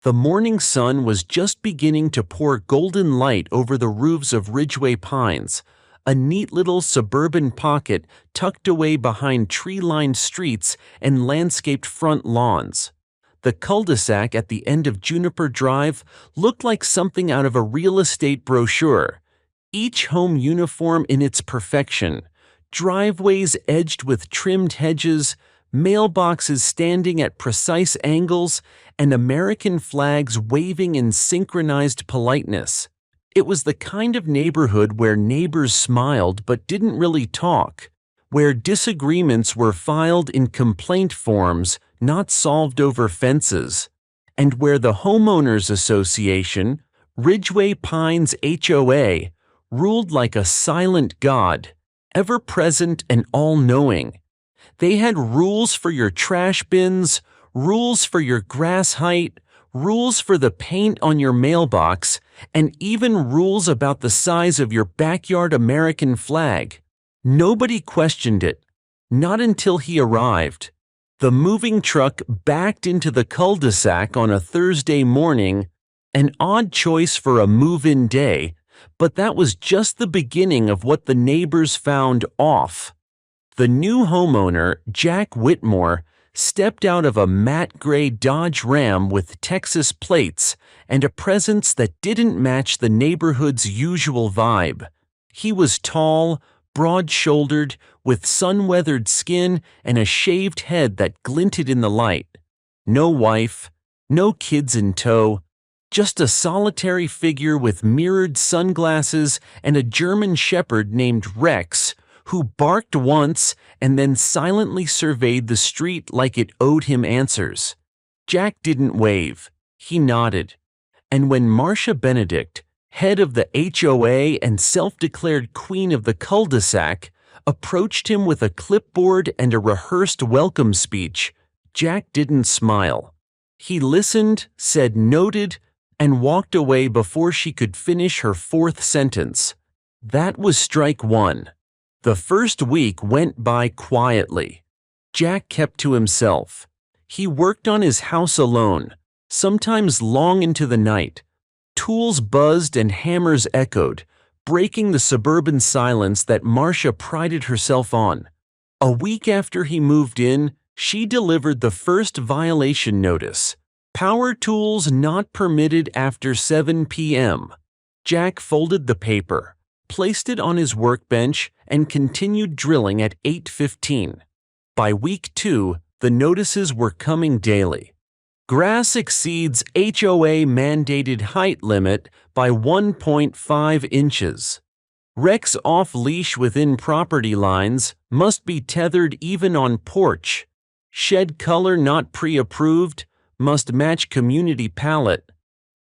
The morning sun was just beginning to pour golden light over the roofs of Ridgeway Pines, a neat little suburban pocket tucked away behind tree-lined streets and landscaped front lawns. The cul-de-sac at the end of Juniper Drive looked like something out of a real estate brochure, each home uniform in its perfection, driveways edged with trimmed hedges, mailboxes standing at precise angles, and American flags waving in synchronized politeness. It was the kind of neighborhood where neighbors smiled but didn't really talk, where disagreements were filed in complaint forms, not solved over fences, and where the Homeowners Association, Ridgeway Pines HOA, ruled like a silent god, ever-present and all-knowing. They had rules for your trash bins, rules for your grass height, rules for the paint on your mailbox, and even rules about the size of your backyard American flag. Nobody questioned it, not until he arrived. The moving truck backed into the cul-de-sac on a Thursday morning, an odd choice for a move-in day, but that was just the beginning of what the neighbors found off. The new homeowner, Jack Whitmore, stepped out of a matte gray Dodge Ram with Texas plates and a presence that didn't match the neighborhood's usual vibe. He was tall, broad-shouldered, with sun-weathered skin and a shaved head that glinted in the light. No wife, no kids in tow, just a solitary figure with mirrored sunglasses and a German shepherd named Rex, who barked once and then silently surveyed the street like it owed him answers. Jack didn't wave. He nodded. And when Marcia Benedict, head of the HOA and self-declared queen of the cul-de-sac, approached him with a clipboard and a rehearsed welcome speech, Jack didn't smile. He listened, said noted, and walked away before she could finish her fourth sentence. That was strike one. The first week went by quietly. Jack kept to himself. He worked on his house alone, sometimes long into the night. Tools buzzed and hammers echoed, breaking the suburban silence that Marcia prided herself on. A week after he moved in, she delivered the first violation notice. Power tools not permitted after 7 p.m. Jack folded the paper, placed it on his workbench, and continued drilling at 8:15. By week 2, the notices were coming daily. Grass exceeds HOA mandated height limit by 1.5 inches. Rex off-leash within property lines, must be tethered even on porch. Shed color not pre-approved, must match community palette.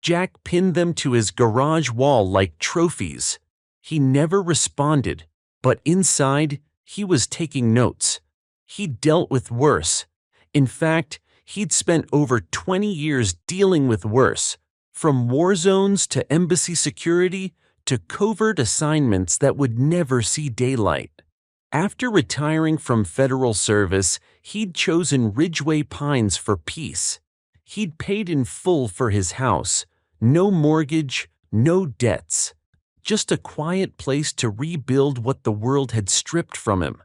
Jack pinned them to his garage wall like trophies. He never responded, but inside, he was taking notes. He'd dealt with worse. In fact, he'd spent over 20 years dealing with worse, from war zones to embassy security to covert assignments that would never see daylight. After retiring from federal service, he'd chosen Ridgeway Pines for peace. He'd paid in full for his house, no mortgage, no debts. Just a quiet place to rebuild what the world had stripped from him.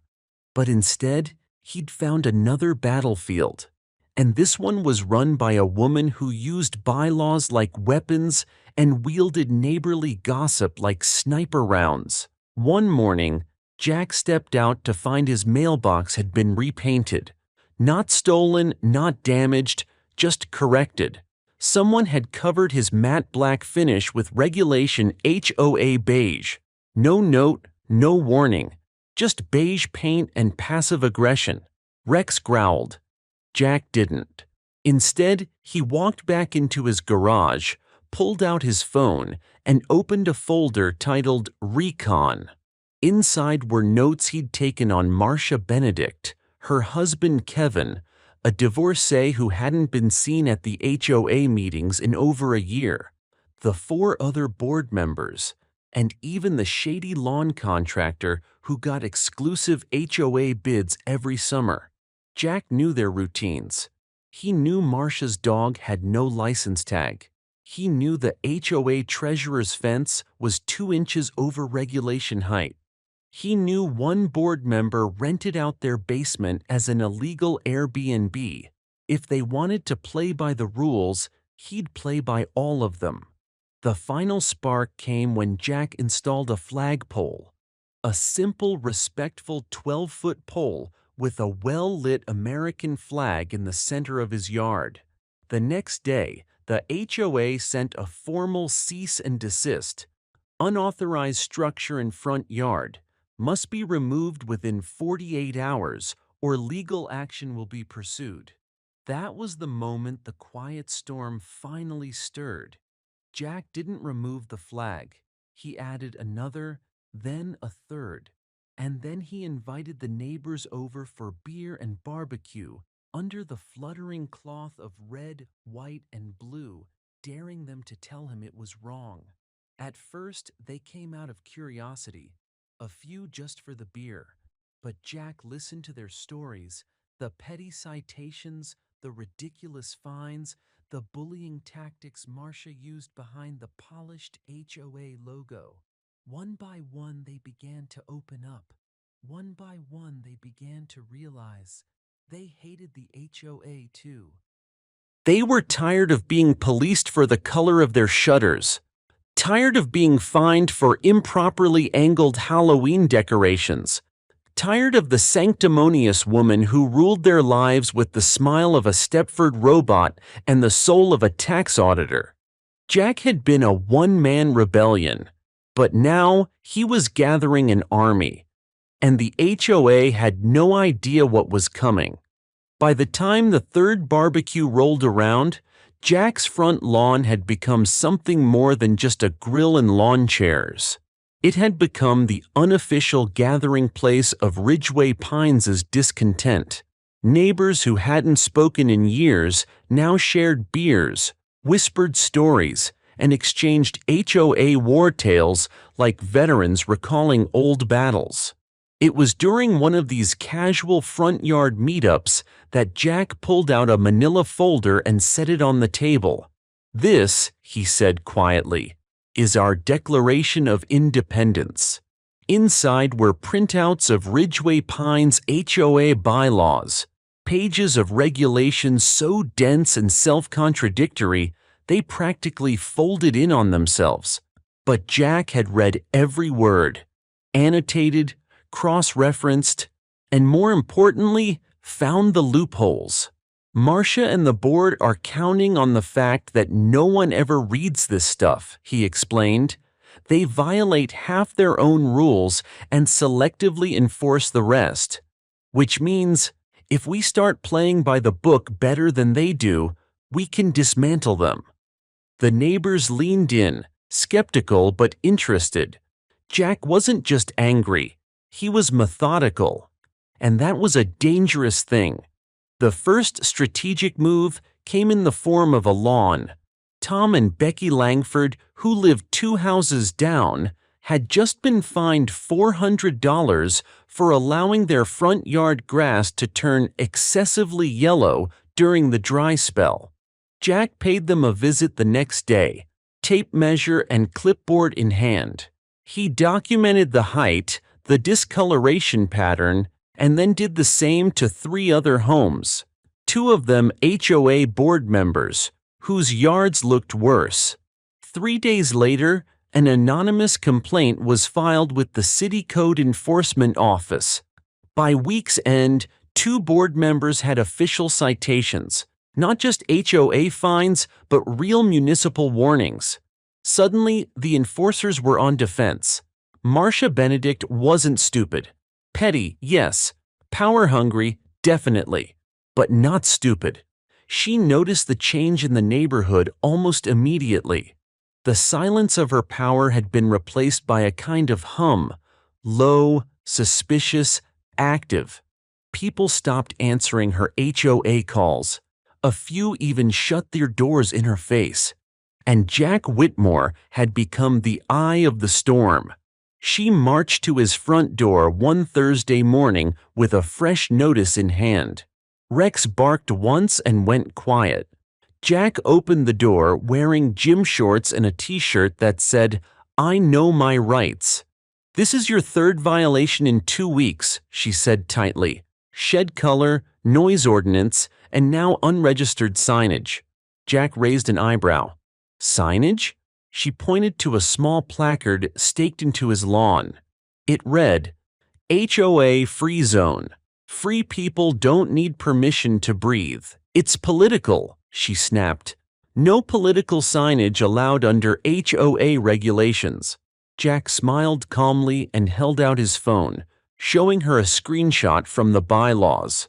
But instead, he'd found another battlefield. And this one was run by a woman who used bylaws like weapons and wielded neighborly gossip like sniper rounds. One morning, Jack stepped out to find his mailbox had been repainted. Not stolen, not damaged, just corrected. Someone had covered his matte black finish with regulation HOA beige. No note, no warning, just beige paint and passive aggression. Rex growled. Jack didn't. Instead, he walked back into his garage, pulled out his phone, and opened a folder titled Recon. Inside were notes he'd taken on Marcia Benedict, her husband Kevin, a divorcee who hadn't been seen at the HOA meetings in over a year, the 4 other board members, and even the shady lawn contractor who got exclusive HOA bids every summer. Jack knew their routines. He knew Marcia's dog had no license tag. He knew the HOA treasurer's fence was 2 inches over regulation height. He knew one board member rented out their basement as an illegal Airbnb. If they wanted to play by the rules, he'd play by all of them. The final spark came when Jack installed a flagpole, a simple, respectful 12-foot pole with a well-lit American flag in the center of his yard. The next day, the HOA sent a formal cease and desist. Unauthorized structure in front yard must be removed within 48 hours or legal action will be pursued. That was the moment the quiet storm finally stirred. Jack didn't remove the flag. He added another, then a third. And then he invited the neighbors over for beer and barbecue under the fluttering cloth of red, white, and blue, daring them to tell him it was wrong. At first, they came out of curiosity, a few just for the beer. But Jack listened to their stories, the petty citations, the ridiculous fines, the bullying tactics Marcia used behind the polished HOA logo. One by one, they began to open up. One by one, they began to realize they hated the HOA too. They were tired of being policed for the color of their shutters, tired of being fined for improperly angled Halloween decorations, tired of the sanctimonious woman who ruled their lives with the smile of a Stepford robot and the soul of a tax auditor. Jack had been a one-man rebellion, but now he was gathering an army, and the HOA had no idea what was coming. By the time the third barbecue rolled around, Jack's front lawn had become something more than just a grill and lawn chairs. It had become the unofficial gathering place of Ridgeway Pines' discontent. Neighbors who hadn't spoken in years now shared beers, whispered stories, and exchanged HOA war tales like veterans recalling old battles. It was during one of these casual front yard meetups that Jack pulled out a manila folder and set it on the table. "This," he said quietly, "is our Declaration of Independence." Inside were printouts of Ridgeway Pines' HOA bylaws, pages of regulations so dense and self-contradictory they practically folded in on themselves. But Jack had read every word, annotated, cross-referenced, and more importantly, found the loopholes. "Marcia and the board are counting on the fact that no one ever reads this stuff," he explained. "They violate half their own rules and selectively enforce the rest. Which means, if we start playing by the book better than they do, we can dismantle them." The neighbors leaned in, skeptical but interested. Jack wasn't just angry, he was methodical. And that was a dangerous thing. The first strategic move came in the form of a lawn. Tom and Becky Langford, who lived 2 houses down, had just been fined $400 for allowing their front yard grass to turn excessively yellow during the dry spell. Jack paid them a visit the next day, tape measure and clipboard in hand. He documented the height, the discoloration pattern, and then did the same to 3 other homes, 2 of them HOA board members, whose yards looked worse. 3 days later, an anonymous complaint was filed with the City Code Enforcement Office. By week's end, 2 board members had official citations, not just HOA fines, but real municipal warnings. Suddenly, the enforcers were on defense. Marcia Benedict wasn't stupid. Petty, yes. Power-hungry, definitely. But not stupid. She noticed the change in the neighborhood almost immediately. The silence of her power had been replaced by a kind of hum, low, suspicious, active. People stopped answering her HOA calls. A few even shut their doors in her face. And Jack Whitmore had become the eye of the storm. She marched to his front door one Thursday morning with a fresh notice in hand. Rex barked once and went quiet. Jack opened the door wearing gym shorts and a t-shirt that said, "I know my rights." "This is your third violation in 2 weeks," she said tightly. "Shed color, noise ordinance, and now unregistered signage." Jack raised an eyebrow. "Signage?" She pointed to a small placard staked into his lawn. It read, "HOA Free Zone. Free people don't need permission to breathe. It's political," she snapped. "No political signage allowed under HOA regulations." Jack smiled calmly and held out his phone, showing her a screenshot from the bylaws.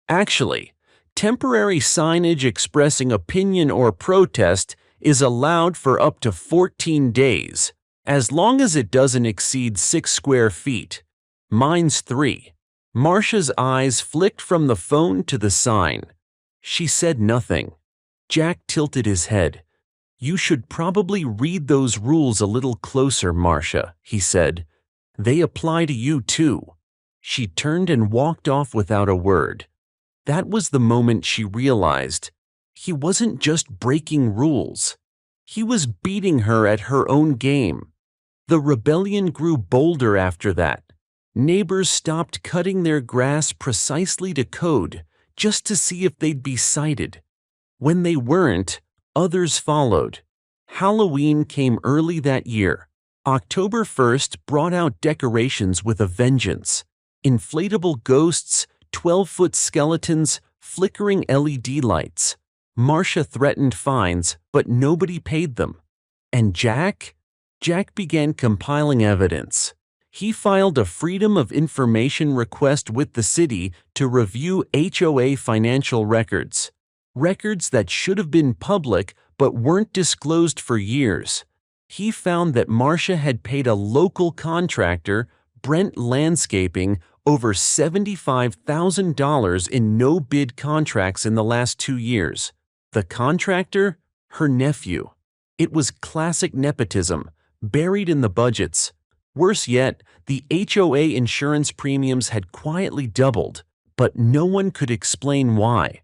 "Actually, temporary signage expressing opinion or protest is allowed for up to 14 days, as long as it doesn't exceed 6 square feet. Mine's 3. Marcia's eyes flicked from the phone to the sign. She said nothing. Jack tilted his head. "You should probably read those rules a little closer, Marcia," he said. "They apply to you too." She turned and walked off without a word. That was the moment she realized he wasn't just breaking rules. He was beating her at her own game. The rebellion grew bolder after that. Neighbors stopped cutting their grass precisely to code, just to see if they'd be cited. When they weren't, others followed. Halloween came early that year. October 1st brought out decorations with a vengeance. Inflatable ghosts, 12-foot skeletons, flickering LED lights. Marcia threatened fines, but nobody paid them. And Jack? Jack began compiling evidence. He filed a Freedom of Information request with the city to review HOA financial records. Records that should have been public but weren't disclosed for years. He found that Marcia had paid a local contractor, Brent Landscaping, over $75,000 in no-bid contracts in the last 2 years. The contractor? Her nephew. It was classic nepotism, buried in the budgets. Worse yet, the HOA insurance premiums had quietly doubled, but no one could explain why.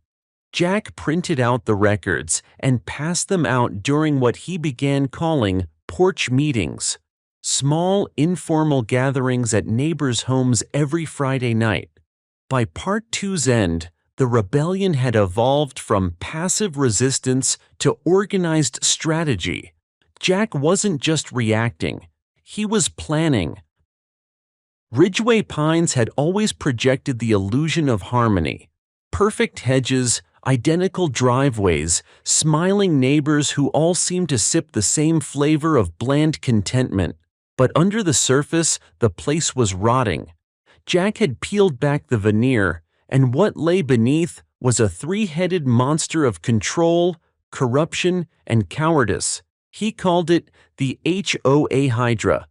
Jack printed out the records and passed them out during what he began calling porch meetings. Small, informal gatherings at neighbors' homes every Friday night. By Part 2's end, the rebellion had evolved from passive resistance to organized strategy. Jack wasn't just reacting. He was planning. Ridgeway Pines had always projected the illusion of harmony. Perfect hedges, identical driveways, smiling neighbors who all seemed to sip the same flavor of bland contentment. But under the surface, the place was rotting. Jack had peeled back the veneer, and what lay beneath was a 3-headed monster of control, corruption, and cowardice. He called it the HOA Hydra.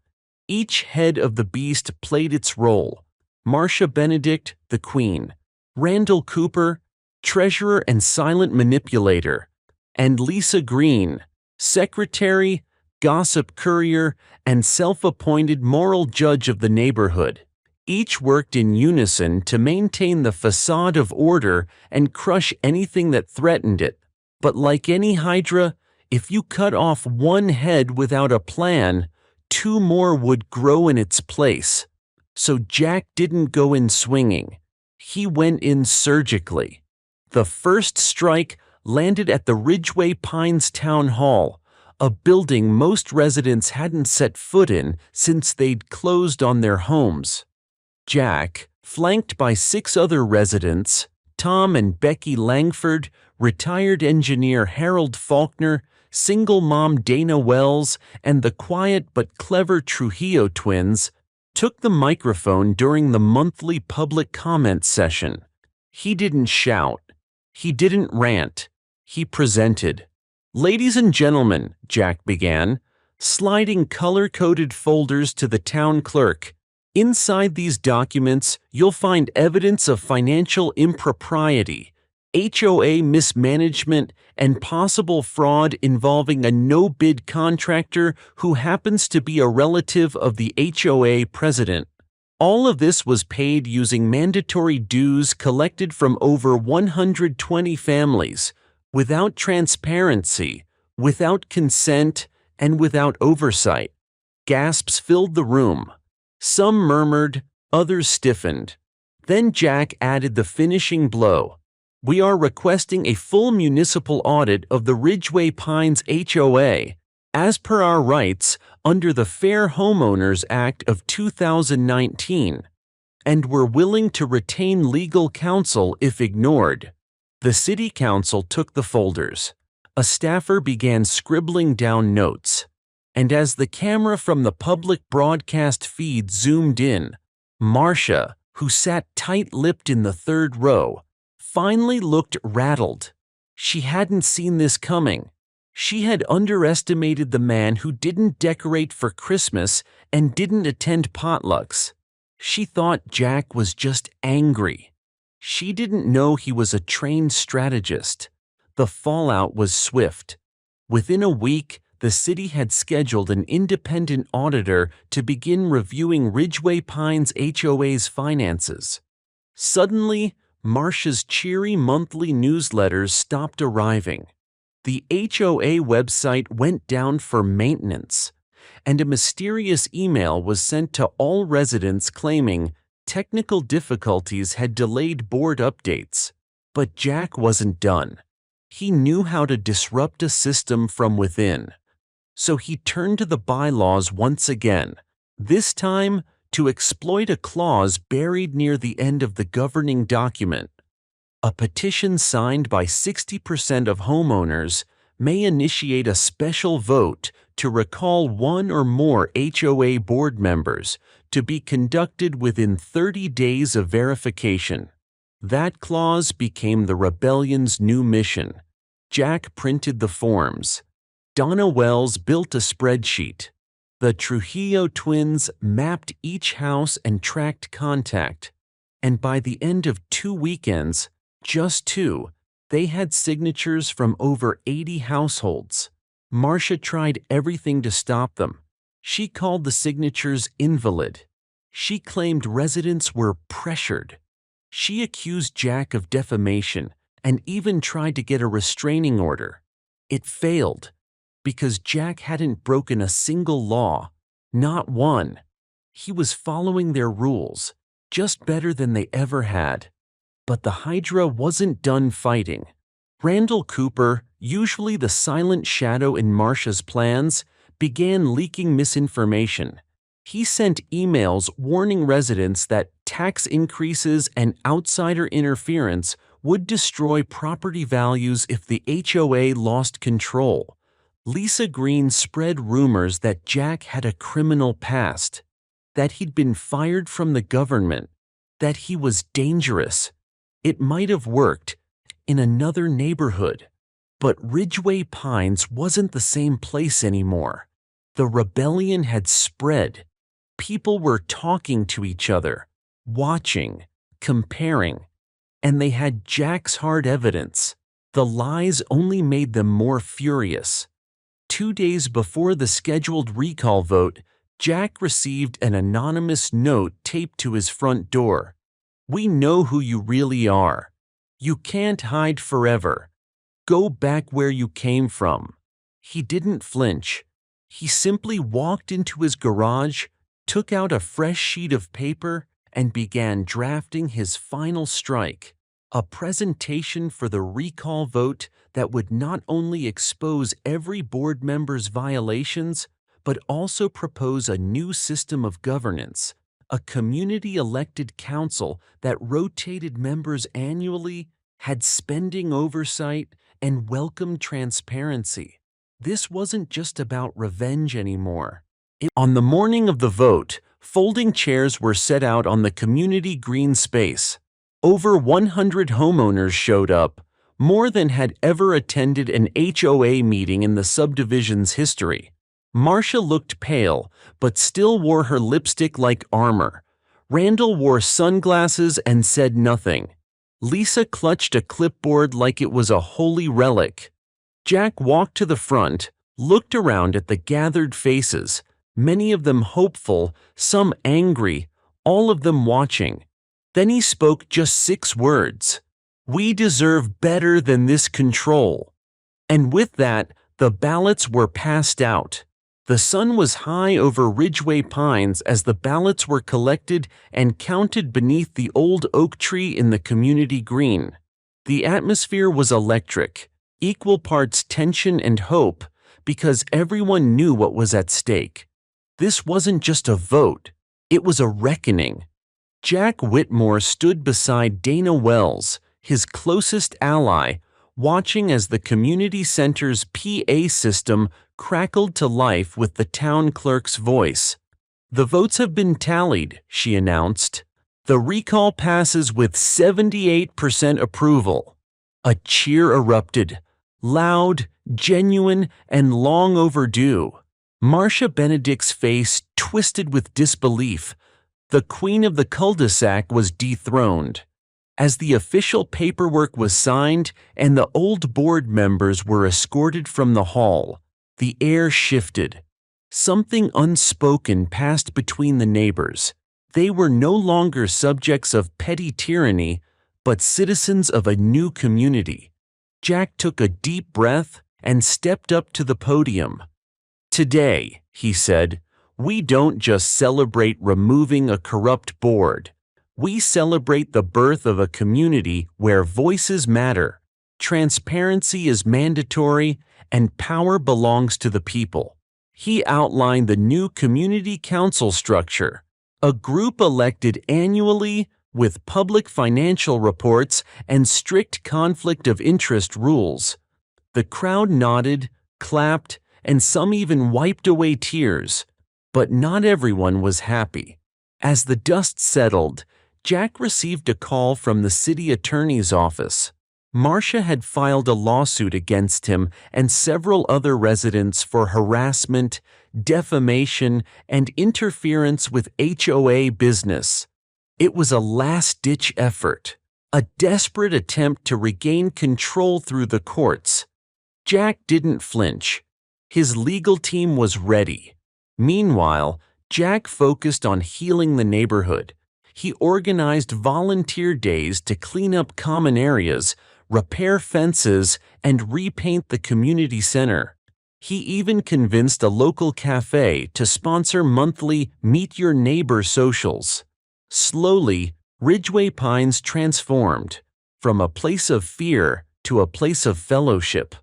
Each head of the beast played its role. Marcia Benedict, the queen. Randall Cooper, treasurer and silent manipulator. And Lisa Green, secretary, gossip courier, and self-appointed moral judge of the neighborhood. Each worked in unison to maintain the facade of order and crush anything that threatened it. But like any hydra, if you cut off one head without a plan, 2 more would grow in its place. So Jack didn't go in swinging. He went in surgically. The first strike landed at the Ridgeway Pines Town Hall, a building most residents hadn't set foot in since they'd closed on their homes. Jack, flanked by 6 other residents, Tom and Becky Langford, retired engineer Harold Faulkner, single mom Dana Wells, and the quiet but clever Trujillo twins, took the microphone during the monthly public comment session. He didn't shout. He didn't rant. He presented. "Ladies and gentlemen," Jack began, sliding color-coded folders to the town clerk. "Inside these documents, you'll find evidence of financial impropriety, HOA mismanagement, and possible fraud involving a no-bid contractor who happens to be a relative of the HOA president. All of this was paid using mandatory dues collected from over 120 families, without transparency, without consent, and without oversight. Gasps filled the room. Some murmured, others stiffened. Then Jack added the finishing blow. "We are requesting a full municipal audit of the Ridgeway Pines HOA, as per our rights under the Fair Homeowners Act of 2019, and we're willing to retain legal counsel if ignored." The city council took the folders. A staffer began scribbling down notes. And as the camera from the public broadcast feed zoomed in, Marcia, who sat tight-lipped in the third row, finally looked rattled. She hadn't seen this coming. She had underestimated the man who didn't decorate for Christmas and didn't attend potlucks. She thought Jack was just angry. She didn't know he was a trained strategist. The fallout was swift. Within a week, the city had scheduled an independent auditor to begin reviewing Ridgeway Pines HOA's finances. Suddenly, Marcia's cheery monthly newsletters stopped arriving. The HOA website went down for maintenance, and a mysterious email was sent to all residents claiming technical difficulties had delayed board updates. But Jack wasn't done. He knew how to disrupt a system from within. So he turned to the bylaws once again, this time to exploit a clause buried near the end of the governing document. A petition signed by 60% of homeowners may initiate a special vote to recall one or more HOA board members to be conducted within 30 days of verification. That clause became the rebellion's new mission. Jack printed the forms. Donna Wells built a spreadsheet. The Trujillo twins mapped each house and tracked contact. And by the end of 2 weekends, just 2, they had signatures from over 80 households. Marcia tried everything to stop them. She called the signatures invalid. She claimed residents were pressured. She accused Jack of defamation and even tried to get a restraining order. It failed because Jack hadn't broken a single law, not one. He was following their rules, just better than they ever had. But the Hydra wasn't done fighting. Randall Cooper, usually the silent shadow in Marcia's plans, began leaking misinformation. He sent emails warning residents that tax increases and outsider interference would destroy property values if the HOA lost control. Lisa Green spread rumors that Jack had a criminal past, that he'd been fired from the government, that he was dangerous. It might have worked in another neighborhood, but Ridgeway Pines wasn't the same place anymore. The rebellion had spread. People were talking to each other, watching, comparing, and they had Jack's hard evidence. The lies only made them more furious. 2 days before the scheduled recall vote, Jack received an anonymous note taped to his front door. "We know who you really are. You can't hide forever. Go back where you came from." He didn't flinch. He simply walked into his garage, took out a fresh sheet of paper, and began drafting his final strike, a presentation for the recall vote that would not only expose every board member's violations, but also propose a new system of governance, a community-elected council that rotated members annually, had spending oversight, and welcomed transparency. This wasn't just about revenge anymore. On the morning of the vote, folding chairs were set out on the community green space. Over 100 homeowners showed up, more than had ever attended an HOA meeting in the subdivision's history. Marcia looked pale, but still wore her lipstick like armor. Randall wore sunglasses and said nothing. Lisa clutched a clipboard like it was a holy relic. Jack walked to the front, looked around at the gathered faces, many of them hopeful, some angry, all of them watching. Then he spoke just 6 words. "We deserve better than this control." And with that, the ballots were passed out. The sun was high over Ridgeway Pines as the ballots were collected and counted beneath the old oak tree in the community green. The atmosphere was electric, equal parts tension and hope, because everyone knew what was at stake. This wasn't just a vote, it was a reckoning. Jack Whitmore stood beside Dana Wells, his closest ally, watching as the community center's PA system crackled to life with the town clerk's voice. "The votes have been tallied," she announced. "The recall passes with 78% approval." A cheer erupted, loud, genuine, and long overdue. Marcia Benedict's face twisted with disbelief. The queen of the cul-de-sac was dethroned. As the official paperwork was signed and the old board members were escorted from the hall, the air shifted. Something unspoken passed between the neighbors. They were no longer subjects of petty tyranny, but citizens of a new community. Jack took a deep breath and stepped up to the podium. "Today," he said, "we don't just celebrate removing a corrupt board. We celebrate the birth of a community where voices matter, transparency is mandatory, and power belongs to the people." He outlined the new community council structure, a group elected annually with public financial reports and strict conflict of interest rules. The crowd nodded, clapped, and some even wiped away tears, but not everyone was happy. As the dust settled, Jack received a call from the city attorney's office. Marcia had filed a lawsuit against him and several other residents for harassment, defamation, and interference with HOA business. It was a last-ditch effort, a desperate attempt to regain control through the courts. Jack didn't flinch. His legal team was ready. Meanwhile, Jack focused on healing the neighborhood. He organized volunteer days to clean up common areas, repair fences, and repaint the community center. He even convinced a local cafe to sponsor monthly Meet Your Neighbor socials. Slowly, Ridgeway Pines transformed, from a place of fear to a place of fellowship.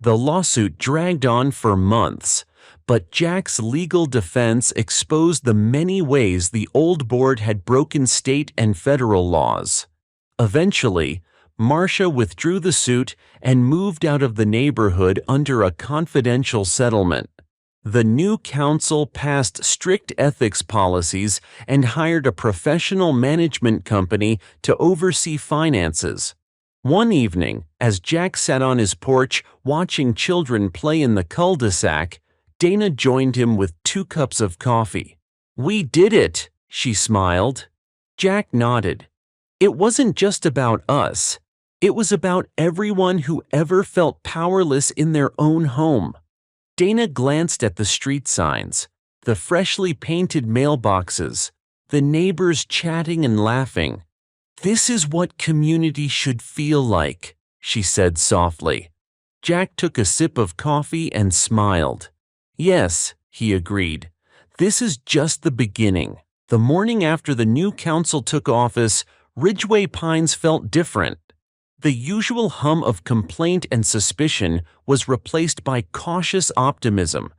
The lawsuit dragged on for months, but Jack's legal defense exposed the many ways the old board had broken state and federal laws. Eventually, Marcia withdrew the suit and moved out of the neighborhood under a confidential settlement. The new council passed strict ethics policies and hired a professional management company to oversee finances. One evening, as Jack sat on his porch watching children play in the cul-de-sac, Dana joined him with 2 cups of coffee. "We did it," she smiled. Jack nodded. "It wasn't just about us. It was about everyone who ever felt powerless in their own home." Dana glanced at the street signs, the freshly painted mailboxes, the neighbors chatting and laughing. "This is what community should feel like," she said softly. Jack took a sip of coffee and smiled. "Yes," he agreed. "This is just the beginning." The morning after the new council took office, Ridgeway Pines felt different. The usual hum of complaint and suspicion was replaced by cautious optimism.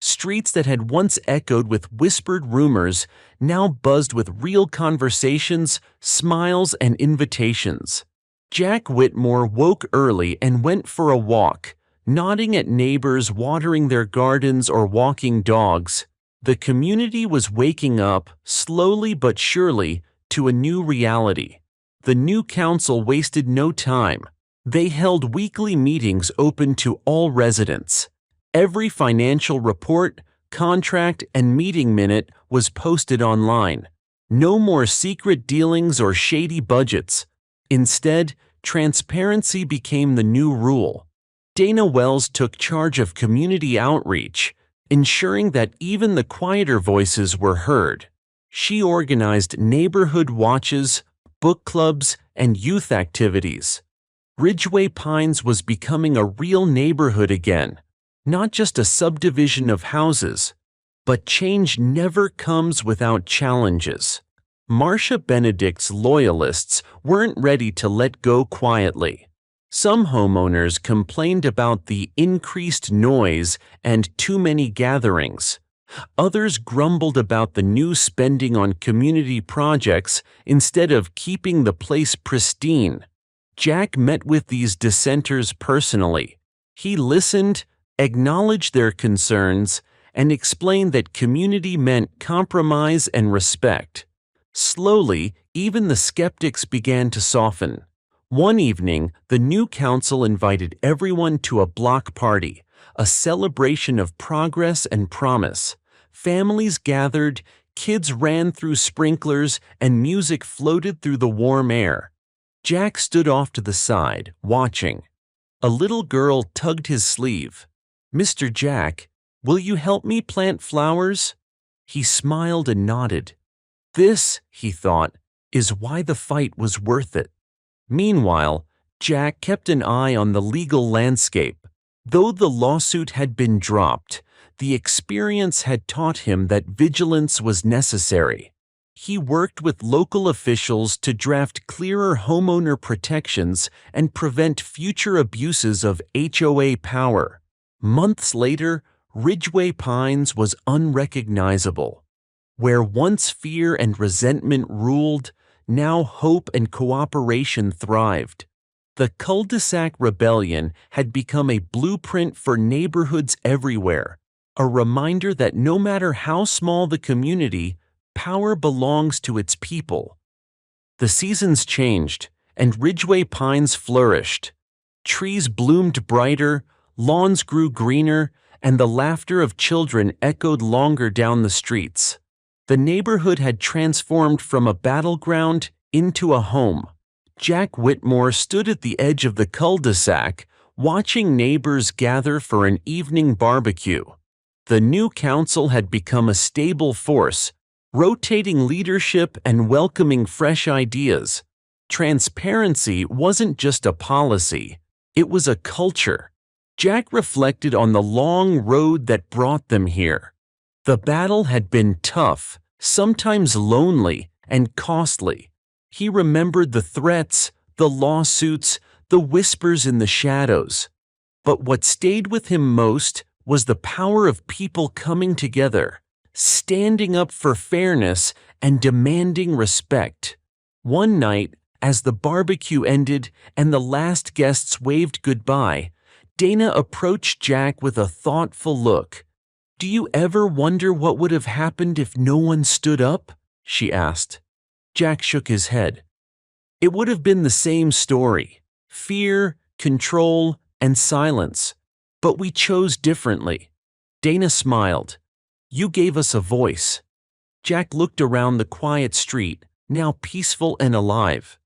Streets that had once echoed with whispered rumors now buzzed with real conversations, smiles, and invitations. Jack Whitmore woke early and went for a walk, nodding at neighbors watering their gardens or walking dogs. The community was waking up, slowly but surely, to a new reality. The new council wasted no time. They held weekly meetings open to all residents. Every financial report, contract, and meeting minute was posted online. No more secret dealings or shady budgets. Instead, transparency became the new rule. Dana Wells took charge of community outreach, ensuring that even the quieter voices were heard. She organized neighborhood watches, book clubs, and youth activities. Ridgeway Pines was becoming a real neighborhood again, not just a subdivision of houses. But change never comes without challenges. Marcia Benedict's loyalists weren't ready to let go quietly. Some homeowners complained about the increased noise and too many gatherings. Others grumbled about the new spending on community projects instead of keeping the place pristine. Jack met with these dissenters personally. He listened, acknowledged their concerns, and explained that community meant compromise and respect. Slowly, even the skeptics began to soften. One evening, the new council invited everyone to a block party, a celebration of progress and promise. Families gathered, kids ran through sprinklers, and music floated through the warm air. Jack stood off to the side, watching. A little girl tugged his sleeve. "Mr. Jack, will you help me plant flowers?" He smiled and nodded. This, he thought, is why the fight was worth it. Meanwhile, Jack kept an eye on the legal landscape. Though the lawsuit had been dropped, the experience had taught him that vigilance was necessary. He worked with local officials to draft clearer homeowner protections and prevent future abuses of HOA power. Months later, Ridgeway Pines was unrecognizable. Where once fear and resentment ruled, now hope and cooperation thrived. The Cul-de-Sac rebellion had become a blueprint for neighborhoods everywhere, a reminder that no matter how small the community, power belongs to its people. The seasons changed, and Ridgeway Pines flourished. Trees bloomed brighter, lawns grew greener, and the laughter of children echoed longer down the streets. The neighborhood had transformed from a battleground into a home. Jack Whitmore stood at the edge of the cul-de-sac, watching neighbors gather for an evening barbecue. The new council had become a stable force, rotating leadership and welcoming fresh ideas. Transparency wasn't just a policy, it was a culture. Jack reflected on the long road that brought them here. The battle had been tough, sometimes lonely, and costly. He remembered the threats, the lawsuits, the whispers in the shadows. But what stayed with him most was the power of people coming together, standing up for fairness and demanding respect. One night, as the barbecue ended and the last guests waved goodbye, Dana approached Jack with a thoughtful look. "Do you ever wonder what would have happened if no one stood up?" she asked. Jack shook his head. "It would have been the same story: fear, control, and silence. But we chose differently." Dana smiled. "You gave us a voice." Jack looked around the quiet street, now peaceful and alive.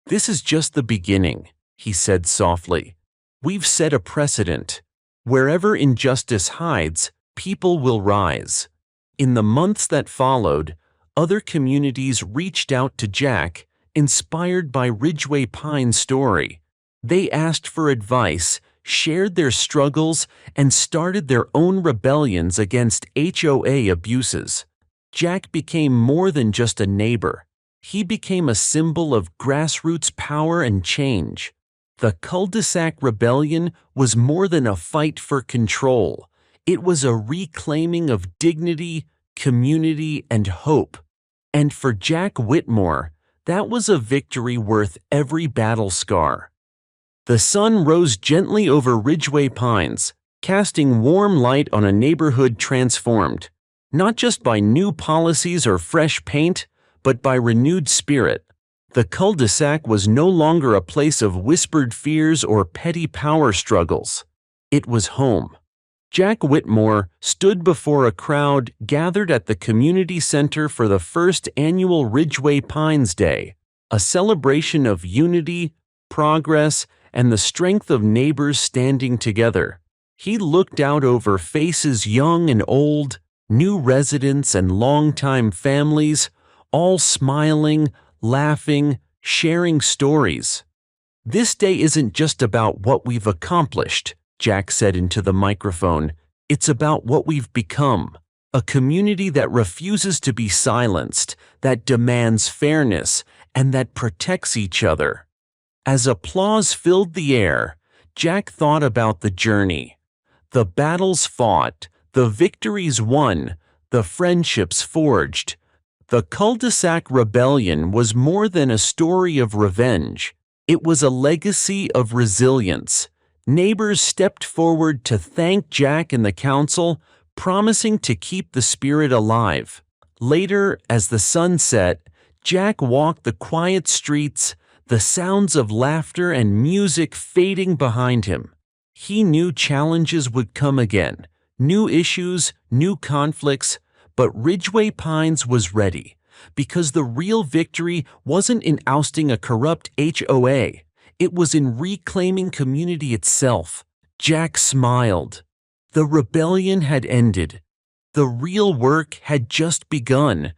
"This is just the beginning," he said softly. "We've set a precedent. Wherever injustice hides, people will rise." In the months that followed, other communities reached out to Jack, inspired by Ridgeway Pines' story. They asked for advice, shared their struggles, and started their own rebellions against HOA abuses. Jack became more than just a neighbor. He became a symbol of grassroots power and change. The Cul-de-Sac rebellion was more than a fight for control. It was a reclaiming of dignity, community, and hope. And for Jack Whitmore, that was a victory worth every battle scar. The sun rose gently over Ridgeway Pines, casting warm light on a neighborhood transformed, not just by new policies or fresh paint, but by renewed spirit. The cul-de-sac was no longer a place of whispered fears or petty power struggles. It was home. Jack Whitmore stood before a crowd gathered at the community center for the first annual Ridgeway Pines Day, a celebration of unity, progress, and the strength of neighbors standing together. He looked out over faces young and old, New residents and longtime families, all smiling, laughing, sharing stories. "This day isn't just about what we've accomplished," Jack said into the microphone. "It's about what we've become. A community that refuses to be silenced, that demands fairness, and that protects each other." As applause filled the air, Jack thought about the journey. The battles fought, the victories won, the friendships forged. The Cul-de-Sac rebellion was more than a story of revenge. It was a legacy of resilience. Neighbors stepped forward to thank Jack and the council, promising to keep the spirit alive. Later, as the sun set, Jack walked the quiet streets, the sounds of laughter and music fading behind him. He knew challenges would come again, new issues, new conflicts, but Ridgeway Pines was ready, because the real victory wasn't in ousting a corrupt HOA. It was in reclaiming community itself. Jack smiled. The rebellion had ended. The real work had just begun.